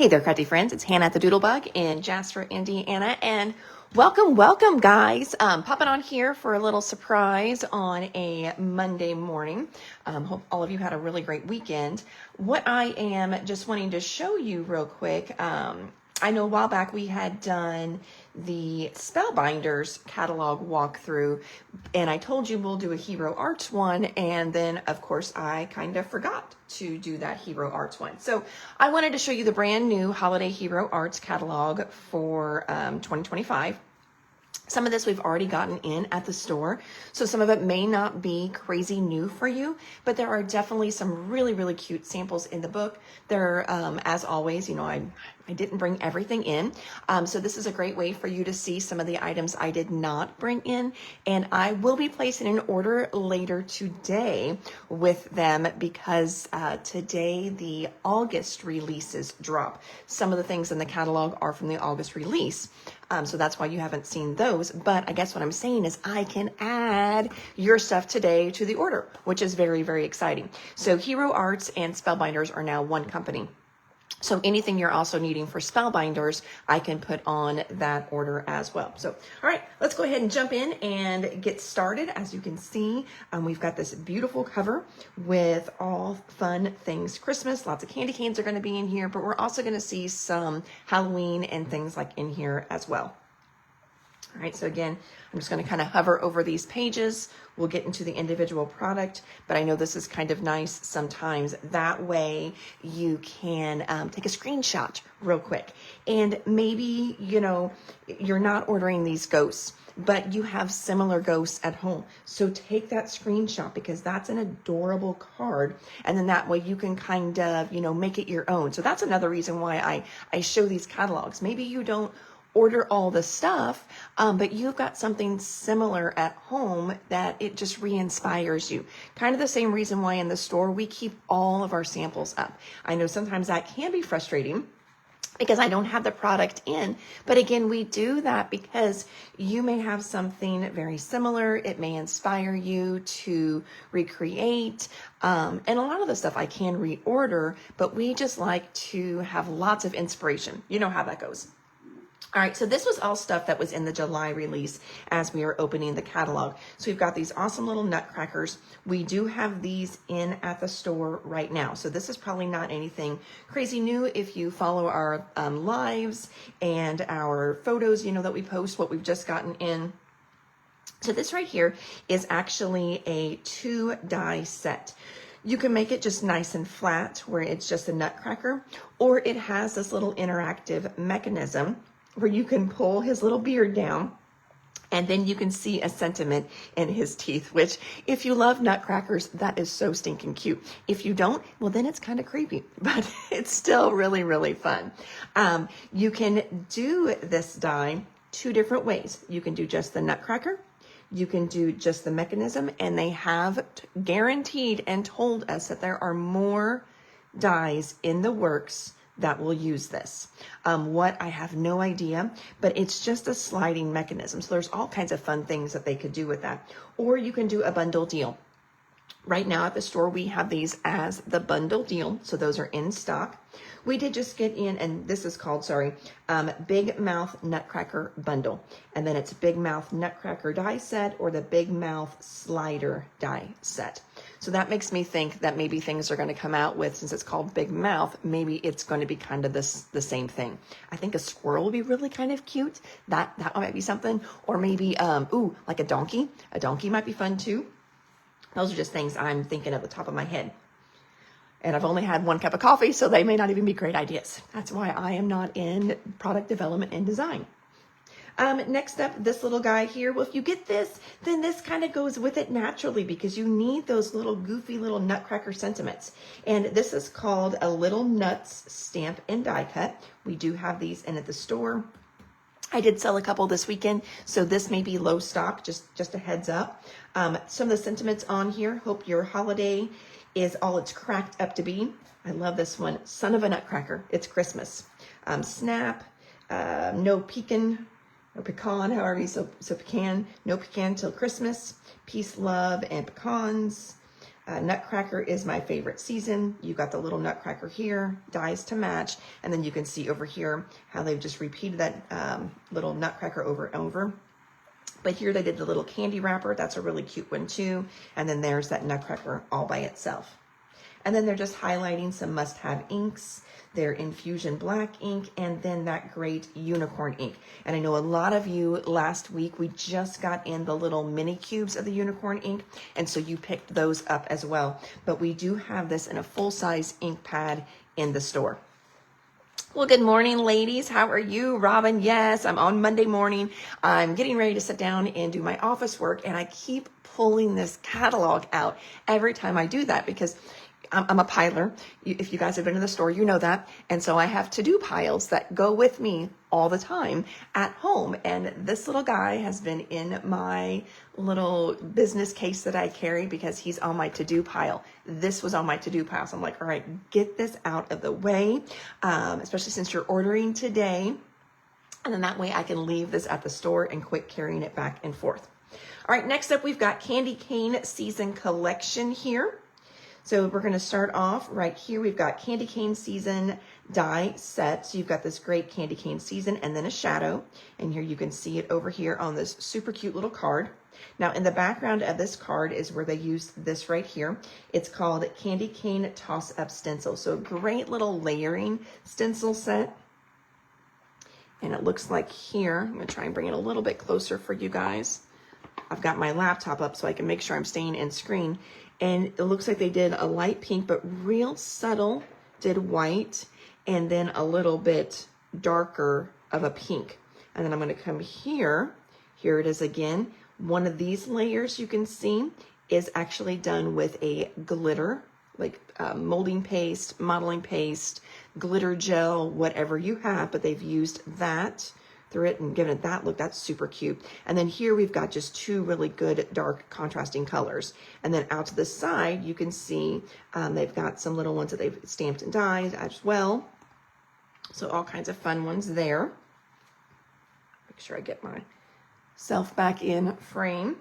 Hey there, crafty friends. It's Hannah at the Doodlebug in Jasper, Indiana, and welcome, guys. Popping on here for a little surprise on a Monday morning. Hope all of you had a really great weekend. What I am just wanting to show you real quick, I know a while back we had done the Spellbinders catalog walkthrough, and I told you we'll do a Hero Arts one, and then of course I kind of forgot to do that Hero Arts one. So I wanted to show you the brand new Holiday Hero Arts catalog for 2025. Some of this we've already gotten in at the store, so some of it may not be crazy new for you, but there are definitely some really cute samples in the book. There, as always, you know, I didn't bring everything in, so this is a great way for you to see some of the items I did not bring in, and I will be placing an order later today with them because today the August releases drop. Some of the things in the catalog are from the August release. So that's why you haven't seen those. But I guess what I'm saying is I can add your stuff today to the order, which is very exciting. So Hero Arts and Spellbinders are now one company. So anything you're also needing for Spellbinders, I can put on that order as well. So, all right, let's go ahead and jump in and get started. As you can see, we've got this beautiful cover with all fun things Christmas. Lots of candy canes are going to be in here, but we're also going to see some Halloween and things like in here as well. All right, so again, I'm just going to kind of hover over these pages. We'll get into the individual product, but I know this is kind of nice sometimes. That way you can take a screenshot real quick. And maybe, you know, you're not ordering these ghosts, but you have similar ghosts at home. So take that screenshot because that's an adorable card. And then that way you can kind of, you know, make it your own. So that's another reason why I show these catalogs. Maybe you don't order all the stuff, but you've got something similar at home that it just re-inspires you. Kind of the same reason why in the store we keep all of our samples up. I know sometimes that can be frustrating because I don't have the product in, but again, we do that because you may have something very similar. It may inspire you to recreate, and a lot of the stuff I can reorder, but we just like to have lots of inspiration. You know how that goes. All right, so this was all stuff that was in the July release as we were opening the catalog. So we've got these awesome little nutcrackers. We do have these in at the store right now. So this is probably not anything crazy new. If you follow our lives and our photos, you know, that we post what we've just gotten in. So this right here is actually a 2-die set. You can make it just nice and flat where it's just a nutcracker, or it has this little interactive mechanism where you can pull his little beard down and then you can see a sentiment in his teeth, which if you love nutcrackers, that is so stinking cute. If you don't, well, then it's kind of creepy, but it's still really fun. You can do this die 2 different ways. You can do just the nutcracker. You can do just the mechanism, and they have guaranteed and told us that there are more dies in the works that will use this. What, I have no idea, but it's just a sliding mechanism. So there's all kinds of fun things that they could do with that. Or you can do a bundle deal. Right now at the store, we have these as the bundle deal. So those are in stock. We did just get in, and this is called, Big Mouth Nutcracker Bundle. And then it's Big Mouth Nutcracker die set or the Big Mouth Slider die set. So that makes me think that maybe things are going to come out with, since it's called Big Mouth, maybe it's going to be kind of the same thing. I think a squirrel would be really kind of cute. That might be something. Or maybe, like a donkey. A donkey might be fun too. Those are just things I'm thinking at the top of my head. And I've only had 1 cup of coffee, so they may not even be great ideas. That's why I am not in product development and design. Next up, this little guy here. Well, if you get this, then this kind of goes with it naturally because you need those little goofy little nutcracker sentiments. And this is called a Little Nuts Stamp and Die Cut. We do have these in at the store. I did sell a couple this weekend, so this may be low stock, just a heads up. Some of the sentiments on here: hope your holiday is all it's cracked up to be. I love this one. Son of a nutcracker, it's Christmas. Snap, no pecan, or pecan, however you so pecan, no pecan till Christmas. Peace, love, and pecans. Nutcracker is my favorite season. You got the little Nutcracker here, dies to match. And then you can see over here how they've just repeated that little Nutcracker over and over. But here they did the little candy wrapper. That's a really cute one too. And then there's that Nutcracker all by itself. And then they're just highlighting some must-have inks, their Infusion Black ink, and then that great Unicorn ink. And I know a lot of you last week, we just got in the little mini cubes of the Unicorn ink, and so you picked those up as well. But we do have this in a full-size ink pad in the store. Well, good morning, ladies. How are you? Robin, yes, I'm on Monday morning. I'm getting ready to sit down and do my office work, and I keep pulling this catalog out every time I do that because I'm a piler. If you guys have been in the store, you know that. And so I have to-do piles that go with me all the time at home. And this little guy has been in my little business case that I carry because he's on my to-do pile. This was on my to-do pile. So I'm like, all right, get this out of the way, especially since you're ordering today. And then that way I can leave this at the store and quit carrying it back and forth. All right, next up, we've got Candy Cane Season Collection here. So we're going to start off right here. We've got Candy Cane Season die set. So you've got this great Candy Cane Season and then a shadow. And here you can see it over here on this super cute little card. Now in the background of this card is where they use this right here. It's called Candy Cane Toss Up Stencil. So a great little layering stencil set. And it looks like here, I'm going to try and bring it a little bit closer for you guys. I've got my laptop up so I can make sure I'm staying in screen. And it looks like they did a light pink, but real subtle, did white, and then a little bit darker of a pink. And then I'm going to come here. Here it is again. One of these layers you can see is actually done with a glitter, like molding paste, modeling paste, glitter gel, whatever you have, but they've used that through it and given it that look. That's super cute. And then here we've got just two really good dark contrasting colors. And then out to the side, you can see they've got some little ones that they've stamped and dyed as well. So all kinds of fun ones there. Make sure I get myself back in frame.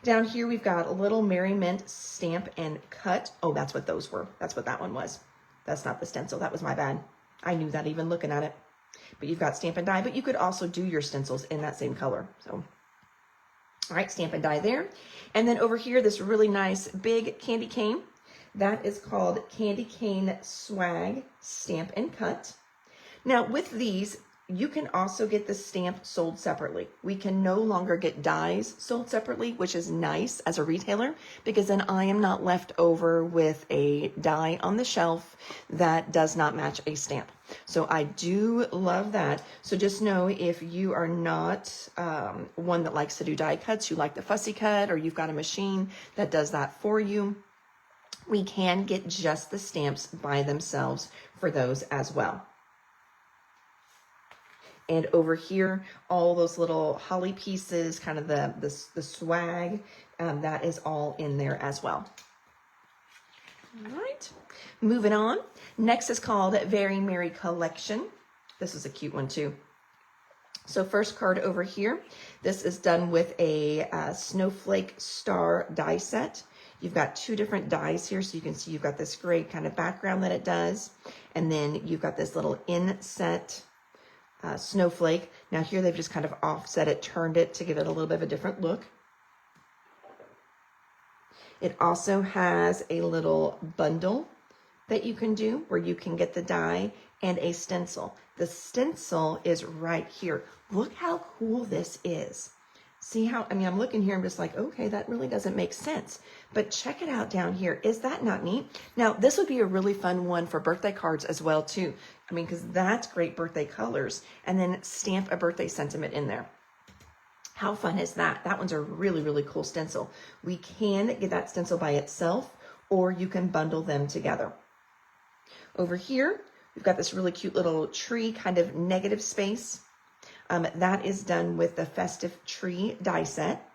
Down here, we've got a little Merry Mint stamp and cut. Oh, that's what those were. That's what that one was. That's not the stencil. That was my bad. I knew that even looking at it. But you've got stamp and die, but you could also do your stencils in that same color. So, all right, stamp and die there. And then over here, this really nice big candy cane. That is called Candy Cane Swag Stamp and Cut. Now with these, you can also get the stamp sold separately. We can no longer get dies sold separately, which is nice as a retailer, because then I am not left over with a die on the shelf that does not match a stamp. So I do love that. So just know if you are not one that likes to do die cuts, you like the fussy cut, or you've got a machine that does that for you, we can get just the stamps by themselves for those as well. And over here, all those little holly pieces, kind of the swag, that is all in there as well. All right, moving on. Next is called Very Merry Collection. This is a cute one too. So first card over here, this is done with a snowflake star die set. You've got two different dies here, so you can see you've got this great kind of background that it does. And then you've got this little inset snowflake. Now here they've just kind of offset it, turned it to give it a little bit of a different look. It also has a little bundle that you can do where you can get the die and a stencil. The stencil is right here. Look how cool this is. See how, I mean, I'm looking here, I'm just like, okay, that really doesn't make sense. But check it out down here. Is that not neat? Now, this would be a really fun one for birthday cards as well, too. I mean, because that's great birthday colors. And then stamp a birthday sentiment in there. How fun is that? That one's a really, really cool stencil. We can get that stencil by itself, or you can bundle them together. Over here, we've got this really cute little tree kind of negative space. That is done with the Festive Tree die set.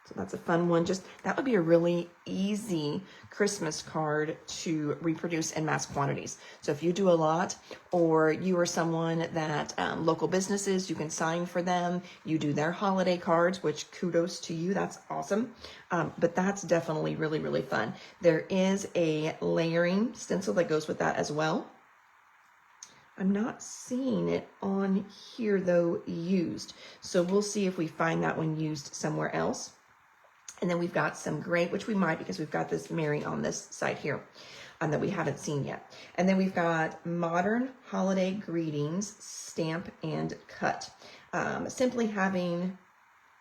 So that's a fun one. Just that would be a really easy Christmas card to reproduce in mass quantities. So if you do a lot, or you are someone that local businesses, you can sign for them. You do their holiday cards, which kudos to you. That's awesome. But that's definitely really, really fun. There is a layering stencil that goes with that as well. I'm not seeing it on here though used. So we'll see if we find that one used somewhere else. And then we've got some gray, which we might because we've got this Mary on this side here that we haven't seen yet. And then we've got Modern Holiday Greetings, Stamp and Cut. Simply having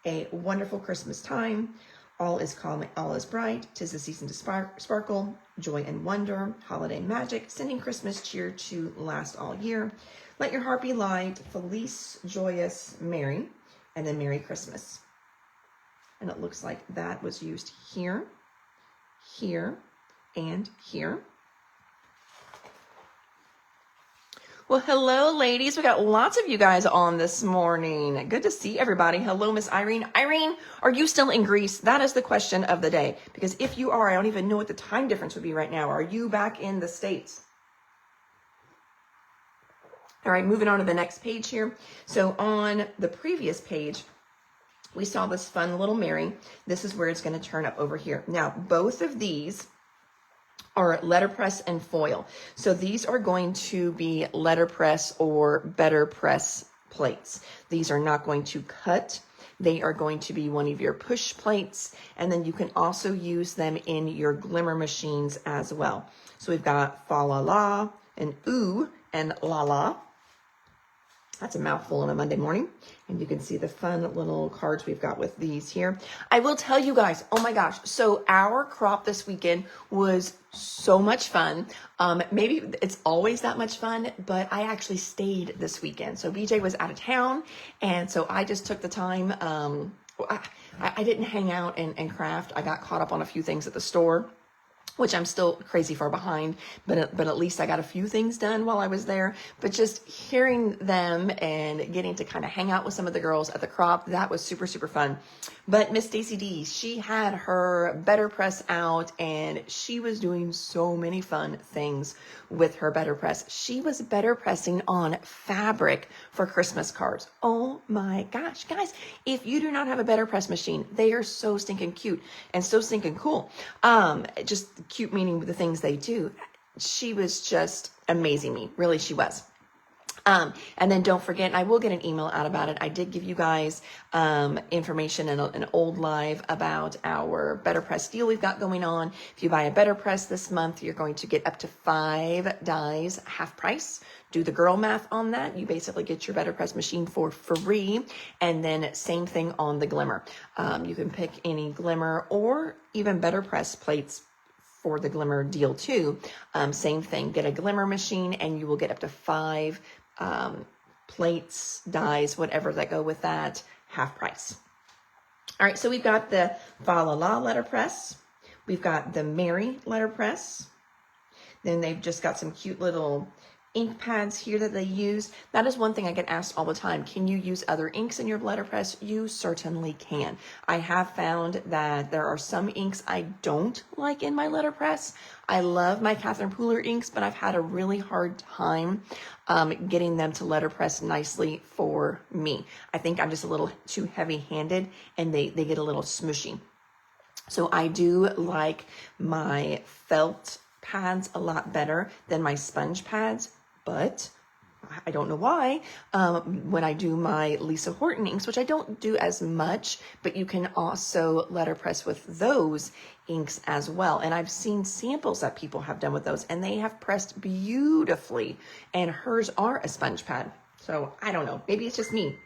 a wonderful Christmas time. All is calm, all is bright. 'Tis the season to sparkle, joy and wonder, holiday magic, sending Christmas cheer to last all year. Let your heart be light, Felice, joyous, merry, and then Merry Christmas. And it looks like that was used here, here, and here. Well, hello, ladies. We got lots of you guys on this morning. Good to see everybody. Hello, Miss Irene. Irene, are you still in Greece? That is the question of the day. Because if you are, I don't even know what the time difference would be right now. Are you back in the States? All right, moving on to the next page here. So on the previous page, we saw this fun little Mary. This is where it's going to turn up over here. Now, both of these are letterpress and foil. So these are going to be letterpress or better press plates. These are not going to cut. They are going to be one of your push plates. And then you can also use them in your glimmer machines as well. So we've got fa la la and ooh and la la. That's a mouthful on a Monday morning. And you can see the fun little cards we've got with these here. I will tell you guys, oh my gosh. So our crop this weekend was so much fun. Maybe it's always that much fun, but I actually stayed this weekend. So BJ was out of town. And so I just took the time. I didn't hang out and craft. I got caught up on a few things at the store, which I'm still crazy far behind, but at least I got a few things done while I was there. But just hearing them and getting to kind of hang out with some of the girls at the crop, that was super, super fun. But Miss Stacy D, she had her Better Press out and she was doing so many fun things with her Better Press. She was better pressing on fabric for Christmas cards. Oh my gosh, guys, if you do not have a Better Press machine, they are so stinking cute and so stinking cool. Just cute meaning the things they do. She was just amazing me. Really, she was. And then don't forget, and I will get an email out about it. I did give you guys information in an old live about our Better Press deal we've got going on. If you buy a Better Press this month, you're going to get up to 5 dies half price. Do the girl math on that. You basically get your Better Press machine for free. And then same thing on the glimmer. You can pick any glimmer or even Better Press plates for the glimmer deal too. Same thing, get a glimmer machine and you will get up to 5 plates, dies, whatever that go with that, half price. All right, so we've got the Fa La La letterpress. We've got the Mary letterpress. Then they've just got some cute little ink pads here that they use. That is one thing I get asked all the time. Can you use other inks in your letterpress? You certainly can. I have found that there are some inks I don't like in my letterpress. I love my Catherine Pooler inks, but I've had a really hard time getting them to letterpress nicely for me. I think I'm just a little too heavy-handed and they get a little smushy. So I do like my felt pads a lot better than my sponge pads, but I don't know why. When I do my Lisa Horton inks, which I don't do as much, but you can also letterpress with those inks as well. And I've seen samples that people have done with those and they have pressed beautifully, and hers are a sponge pad. So I don't know, maybe it's just me.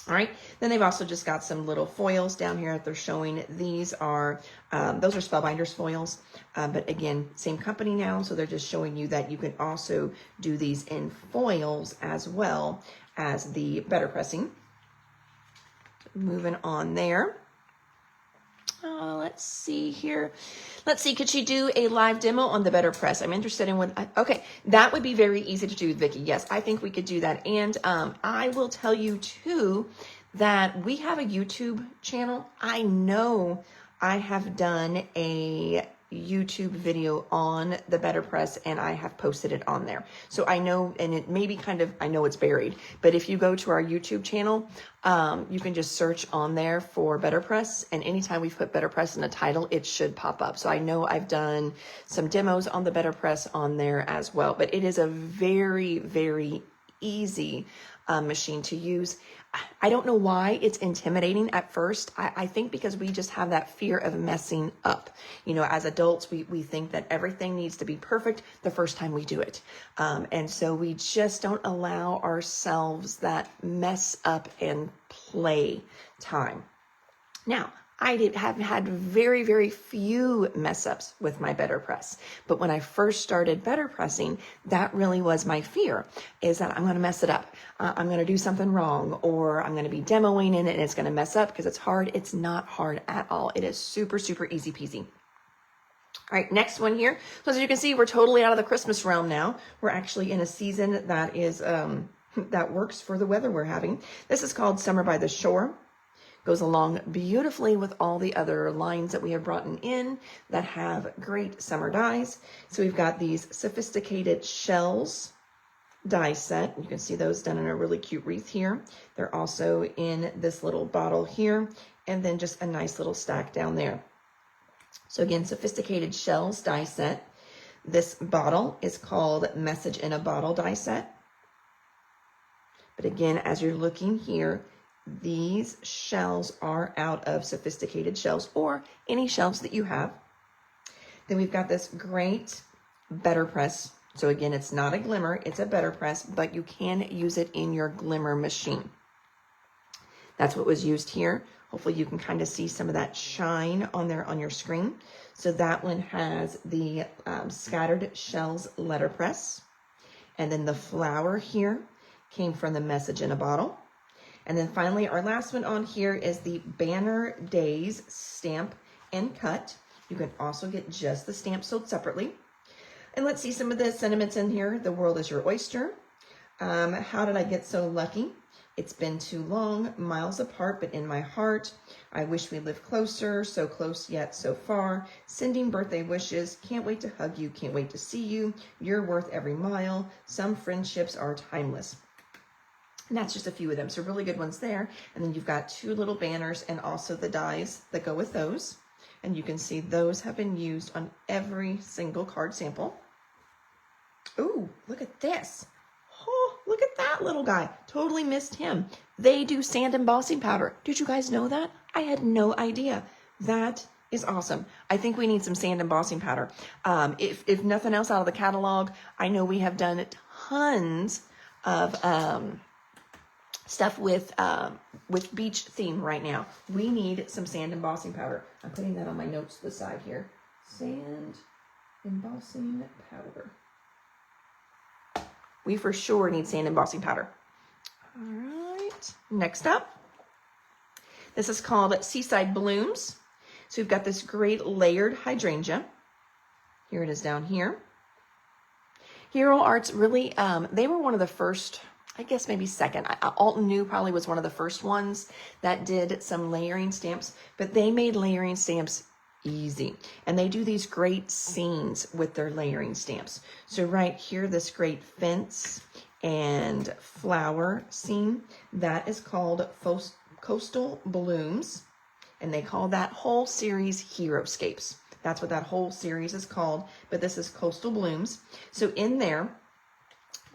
All right, then they've also just got some little foils down here that they're showing. These are, those are Spellbinders foils, but again, same company now, so they're just showing you that you can also do these in foils as well as the better pressing. Moving on there. Let's see here. Let's see, could she do a live demo on the Better Press? I'm interested in what, okay, that would be very easy to do, Vicki. Yes, I think we could do that. And I will tell you too that we have a YouTube channel. I know I have done a YouTube video on the Better Press and I have posted it on there. So I know, and it may be I know it's buried, but if you go to our YouTube channel, you can just search on there for Better Press, and anytime we put Better Press in a title, it should pop up. So I know I've done some demos on the Better Press on there as well, but it is a very, very easy machine to use. I don't know why it's intimidating at first. I think because we just have that fear of messing up. You know, as adults, we think that everything needs to be perfect the first time we do it. And so we just don't allow ourselves that mess up and play time. Now, I have had very, very few mess ups with my Better Press. But when I first started Better Pressing, that really was my fear, is that I'm going to mess it up. I'm going to do something wrong, or I'm going to be demoing in it and it's going to mess up because it's hard. It's not hard at all. It is super, super easy peasy. All right, next one here. So as you can see, we're totally out of the Christmas realm now. We're actually in a season that is that works for the weather we're having. This is called Summer by the Shore. Goes along beautifully with all the other lines that we have brought in that have great summer dies. So we've got these sophisticated shells die set. You can see those done in a really cute wreath here. They're also in this little bottle here, and then just a nice little stack down there. So again, sophisticated shells die set. This bottle is called Message in a Bottle die set. But again, as you're looking here, these shells are out of sophisticated shells or any shells that you have. Then we've got this great Better Press. So again, it's not a glimmer, it's a Better Press, but you can use it in your glimmer machine. That's what was used here. Hopefully you can kind of see some of that shine on there on your screen. So that one has the Scattered Shells letterpress. And then the flower here came from the Message in a Bottle. And then finally, our last one on here is the Banner Days Stamp and Cut. You can also get just the stamp sold separately. And let's see some of the sentiments in here. The world is your oyster. How did I get so lucky? It's been too long, miles apart, but in my heart. I wish we lived closer, so close yet so far. Sending birthday wishes. Can't wait to hug you, can't wait to see you. You're worth every mile. Some friendships are timeless. And that's just a few of them. So really good ones there. And then you've got two little banners and also the dies that go with those. And you can see those have been used on every single card sample. Ooh, look at this. Oh, look at that little guy. Totally missed him. They do sand embossing powder. Did you guys know that? I had no idea. That is awesome. I think we need some sand embossing powder. If nothing else out of the catalog, I know we have done tons of stuff with beach theme right now. We need some sand embossing powder. I'm putting that on my notes to the side here. Sand embossing powder. We for sure need sand embossing powder. All right, next up. This is called Seaside Blooms. So we've got this great layered hydrangea. Here it is down here. Hero Arts really, they were one of the first, I guess maybe second. Alton New probably was one of the first ones that did some layering stamps, but they made layering stamps easy. And they do these great scenes with their layering stamps. So right here, this great fence and flower scene, that is called Coastal Blooms. And they call that whole series Heroscapes. That's what that whole series is called, but this is Coastal Blooms. So in there,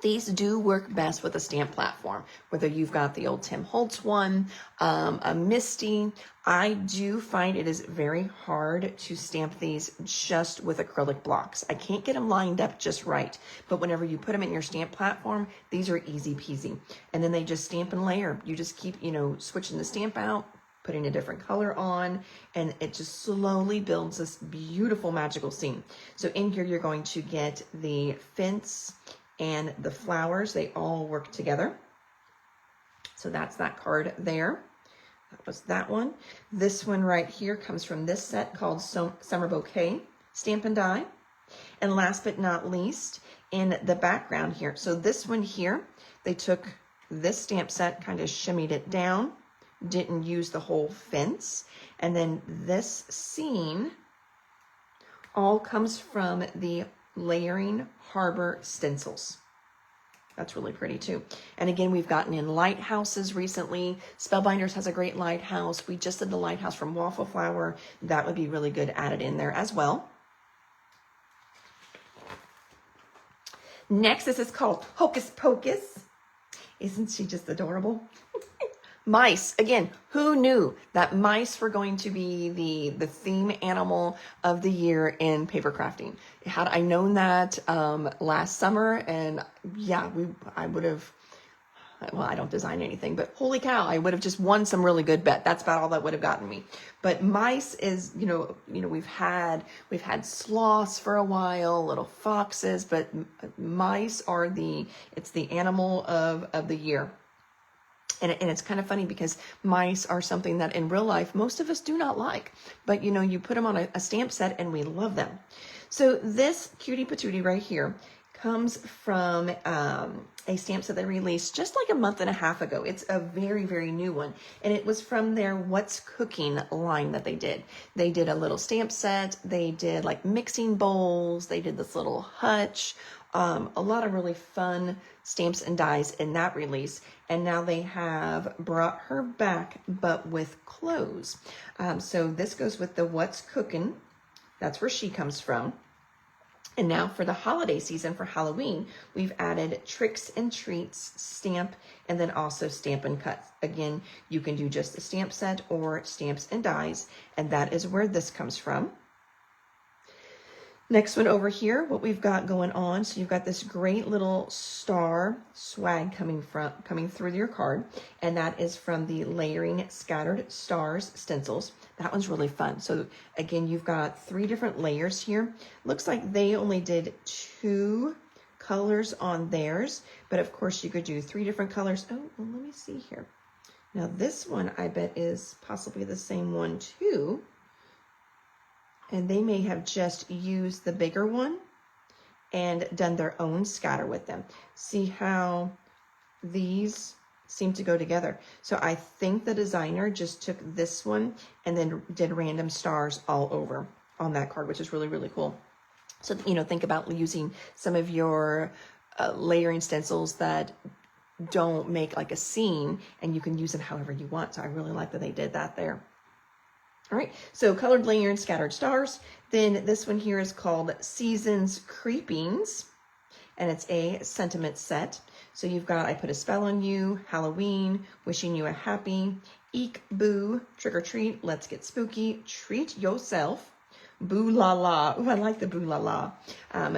these do work best with a stamp platform, whether you've got the old Tim Holtz one, a Misty. I do find it is very hard to stamp these just with acrylic blocks. I can't get them lined up just right, but whenever you put them in your stamp platform, these are easy peasy. And then they just stamp and layer. You just keep, switching the stamp out, putting a different color on, and it just slowly builds this beautiful magical scene. So in here, you're going to get the fence and the flowers. They all work together. So that's that card there. That was that one. This one right here comes from this set called Summer Bouquet Stamp and Die. And last but not least, in the background here. So this one here, they took this stamp set, kind of shimmied it down, didn't use the whole fence. And then this scene all comes from the Layering Harbor stencils. That's really pretty too. And again, we've gotten in lighthouses recently. Spellbinders has a great lighthouse. We just did the lighthouse from Waffle Flower. That would be really good added in there as well. Next, this is called Hocus Pocus. Isn't she just adorable? Mice. Again, who knew that mice were going to be the theme animal of the year in paper crafting? Had I known that last summer, and yeah, I would have, well, I don't design anything, but holy cow, I would have just won some really good bet. That's about all that would have gotten me. But mice is, we've had sloths for a while, little foxes, but mice are it's the animal of the year. And it's kind of funny because mice are something that in real life, most of us do not like. But, you put them on a stamp set and we love them. So this cutie patootie right here comes from a stamp set they released just like a month and a half ago. It's a very, very new one. And it was from their What's Cooking line that they did. They did a little stamp set. They did like mixing bowls. They did this little hutch. A lot of really fun stamps and dies in that release. And now they have brought her back, but with clothes. So this goes with the What's Cooking. That's where she comes from. And now for the holiday season, for Halloween, we've added Tricks and Treats stamp, and then also Stampin' Cuts. Again, you can do just the stamp set or stamps and dies, and that is where this comes from. Next one over here, what we've got going on. So you've got this great little star swag coming through your card, and that is from the Layering Scattered Stars stencils. That one's really fun. So again, you've got 3 different layers here. Looks like they only did 2 colors on theirs, but of course you could do 3 different colors. Oh, well, let me see here. Now this one I bet is possibly the same one too. And they may have just used the bigger one and done their own scatter with them. See how these seem to go together. So I think the designer just took this one and then did random stars all over on that card, which is really, really cool. So, think about using some of your layering stencils that don't make like a scene, and you can use them however you want. So I really like that they did that there. All right, so colored layer and scattered stars. Then this one here is called Seasons Creepings, and it's a sentiment set. So you've got I Put a Spell on You, Halloween, Wishing You a Happy, Eek Boo, Trick or Treat, Let's Get Spooky, Treat Yourself, Boo La La. Oh, I like the Boo La La.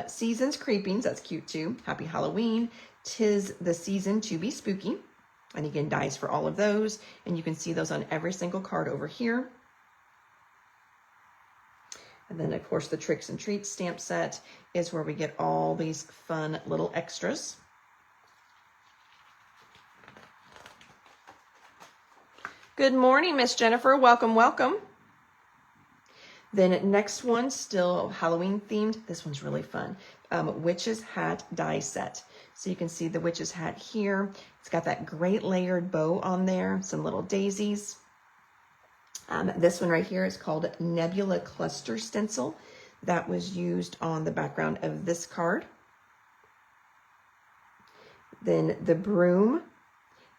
Seasons Creepings, that's cute too. Happy Halloween, 'Tis the Season to Be Spooky. And again, dies for all of those. And you can see those on every single card over here. And then, of course, the Tricks and Treats stamp set is where we get all these fun little extras. Good morning, Miss Jennifer. Welcome, welcome. Then next one, still Halloween themed. This one's really fun. Witch's Hat die set. So you can see the witch's hat here. It's got that great layered bow on there, some little daisies. This one right here is called Nebula Cluster Stencil. That was used on the background of this card. Then the broom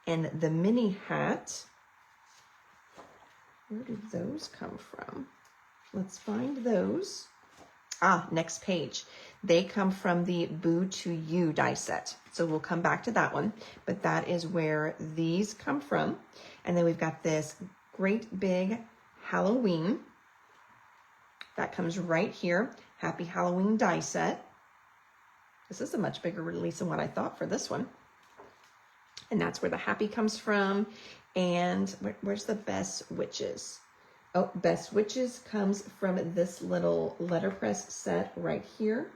and the mini hat. Where did those come from? Let's find those. Next page. They come from the Boo to You die set. So we'll come back to that one, but that is where these come from. And then we've got this great big Halloween. That comes right here. Happy Halloween die set. This is a much bigger release than what I thought for this one. And that's where the happy comes from. And where's the Best Witches? Oh, Best Witches comes from this little letterpress set right here.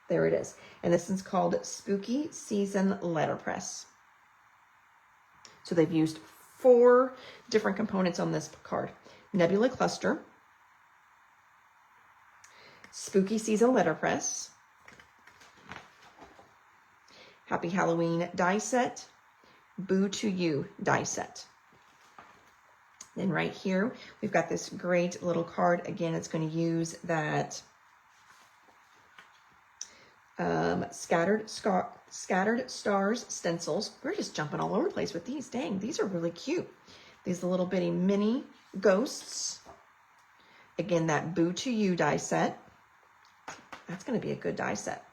There it is. And this is called Spooky Season Letterpress. So they've used 4 different components on this card. Nebula Cluster, Spooky Season Letterpress, Happy Halloween die set, Boo to You die set. Then right here, we've got this great little card. Again, it's going to use that scattered stars stencils. We're just jumping all over the place with these. Dang, these are really cute. These little bitty mini ghosts. Again, that Boo to You die set. That's going to be a good die set.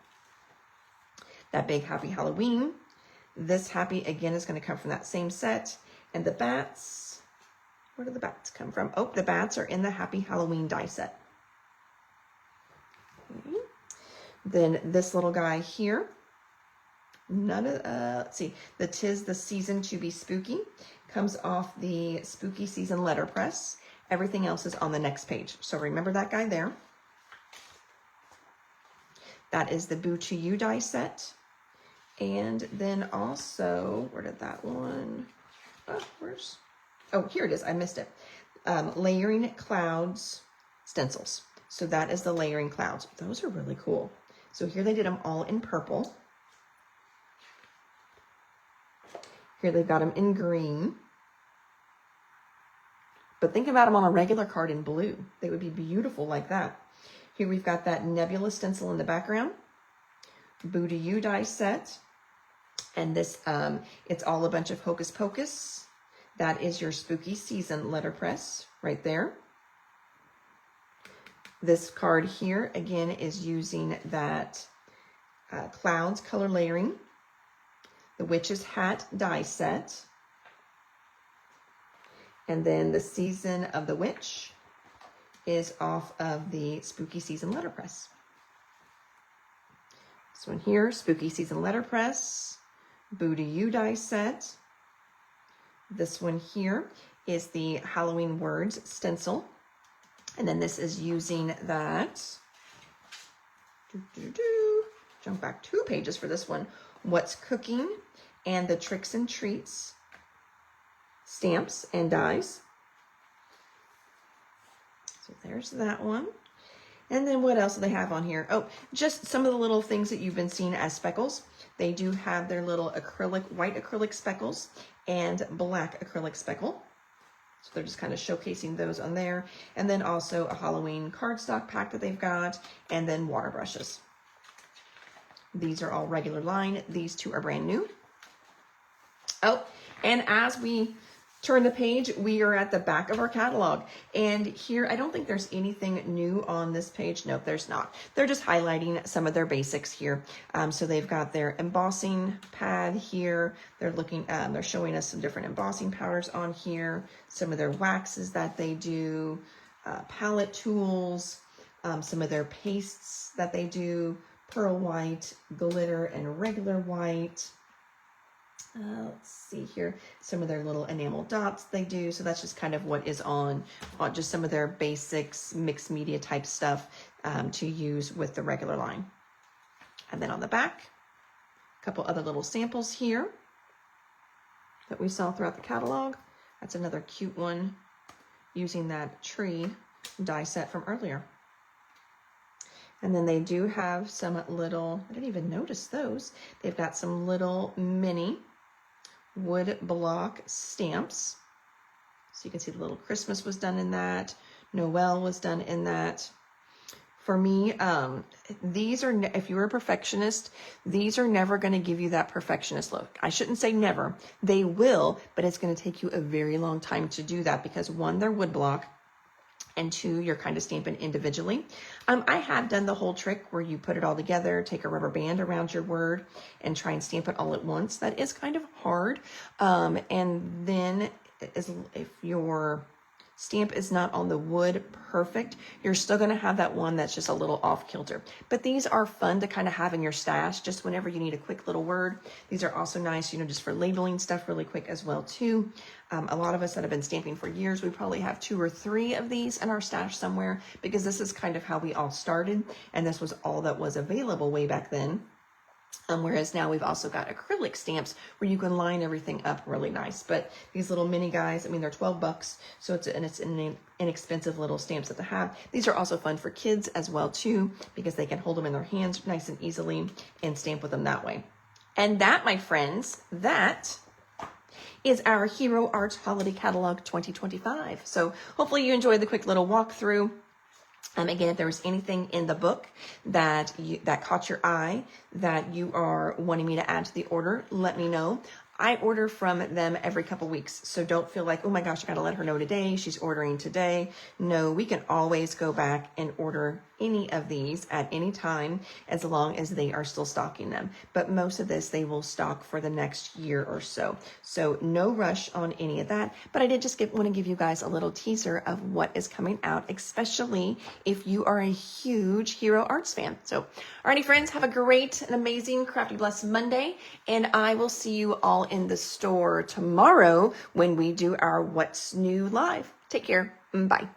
That big Happy Halloween. This Happy, again, is going to come from that same set. And the bats, where do the bats come from? Oh, the bats are in the Happy Halloween die set. Okay. Then this little guy here. Let's see, the 'Tis the Season to Be Spooky comes off the Spooky Season letterpress. Everything else is on the next page. So remember that guy there. That is the Boo to You die set. And then also, where did that one? Oh, here it is. I missed it. Layering Clouds stencils. So that is the Layering Clouds. Those are really cool. So here they did them all in purple. Here they've got them in green. But think about them on a regular card in blue. They would be beautiful like that. Here we've got that Nebula stencil in the background. Boo to You die set. And this, it's all a bunch of Hocus Pocus. That is your Spooky Season letterpress right there. This card here, again, is using that Clouds color layering. The Witch's Hat die set. And then the Season of the Witch is off of the Spooky Season letterpress. This one here, Spooky Season letterpress. Boo to You die set. This one here is the Halloween Words stencil. And then this is using that, jump back 2 pages for this one, What's Cooking and the Tricks and Treats stamps and dies. So there's that one. And then what else do they have on here? Oh, just some of the little things that you've been seeing as speckles. They do have their little white acrylic speckles and black acrylic speckle. So they're just kind of showcasing those on there. And then also a Halloween cardstock pack that they've got, and then water brushes. These are all regular line. These 2 are brand new. Oh, and as we turn the page, we are at the back of our catalog. And here, I don't think there's anything new on this page. Nope, there's not. They're just highlighting some of their basics here. So they've got their embossing pad here. They're they're showing us some different embossing powders on here. Some of their waxes that they do, palette tools, some of their pastes that they do, pearl white, glitter, and regular white. Let's see here, some of their little enamel dots they do. So that's just kind of what is on just some of their basics, mixed media type stuff to use with the regular line. And then on the back, a couple other little samples here that we saw throughout the catalog. That's another cute one using that tree die set from earlier. And then they do have some little, I didn't even notice those. They've got some little mini wood block stamps. So you can see the little Christmas was done in that. Noel was done in that. For me, these are, if you're a perfectionist, these are never going to give you that perfectionist look. I shouldn't say never. They will, but it's going to take you a very long time to do that because 1, they're wood block, and 2, you're kind of stamping individually. I have done the whole trick where you put it all together, take a rubber band around your word, and try and stamp it all at once. That is kind of hard. And then if your stamp is not on the wood perfect, you're still going to have that one that's just a little off kilter. But these are fun to kind of have in your stash just whenever you need a quick little word. These are also nice, just for labeling stuff really quick as well too. A lot of us that have been stamping for years, we probably have 2 or 3 of these in our stash somewhere because this is kind of how we all started, and this was all that was available way back then. Whereas now we've also got acrylic stamps where you can line everything up really nice. But these little mini guys, I mean, they're $12, so it's an inexpensive little stamp set to have. These are also fun for kids as well too, because they can hold them in their hands nice and easily and stamp with them that way. And that, my friends, that is our Hero Art Holiday Catalog 2025. So hopefully you enjoyed the quick little walkthrough. Again, if there was anything in the book that caught your eye that you are wanting me to add to the order, let me know. I order from them every couple weeks, so don't feel like, oh my gosh, I gotta let her know today, she's ordering today. No, we can always go back and order any of these at any time as long as they are still stocking them. But most of this they will stock for the next year or so. So no rush on any of that. But I did just want to give you guys a little teaser of what is coming out, especially if you are a huge Hero Arts fan. So, alrighty friends, have a great and amazing Crafty Blessed Monday. And I will see you all in the store tomorrow when we do our What's New Live. Take care. Bye.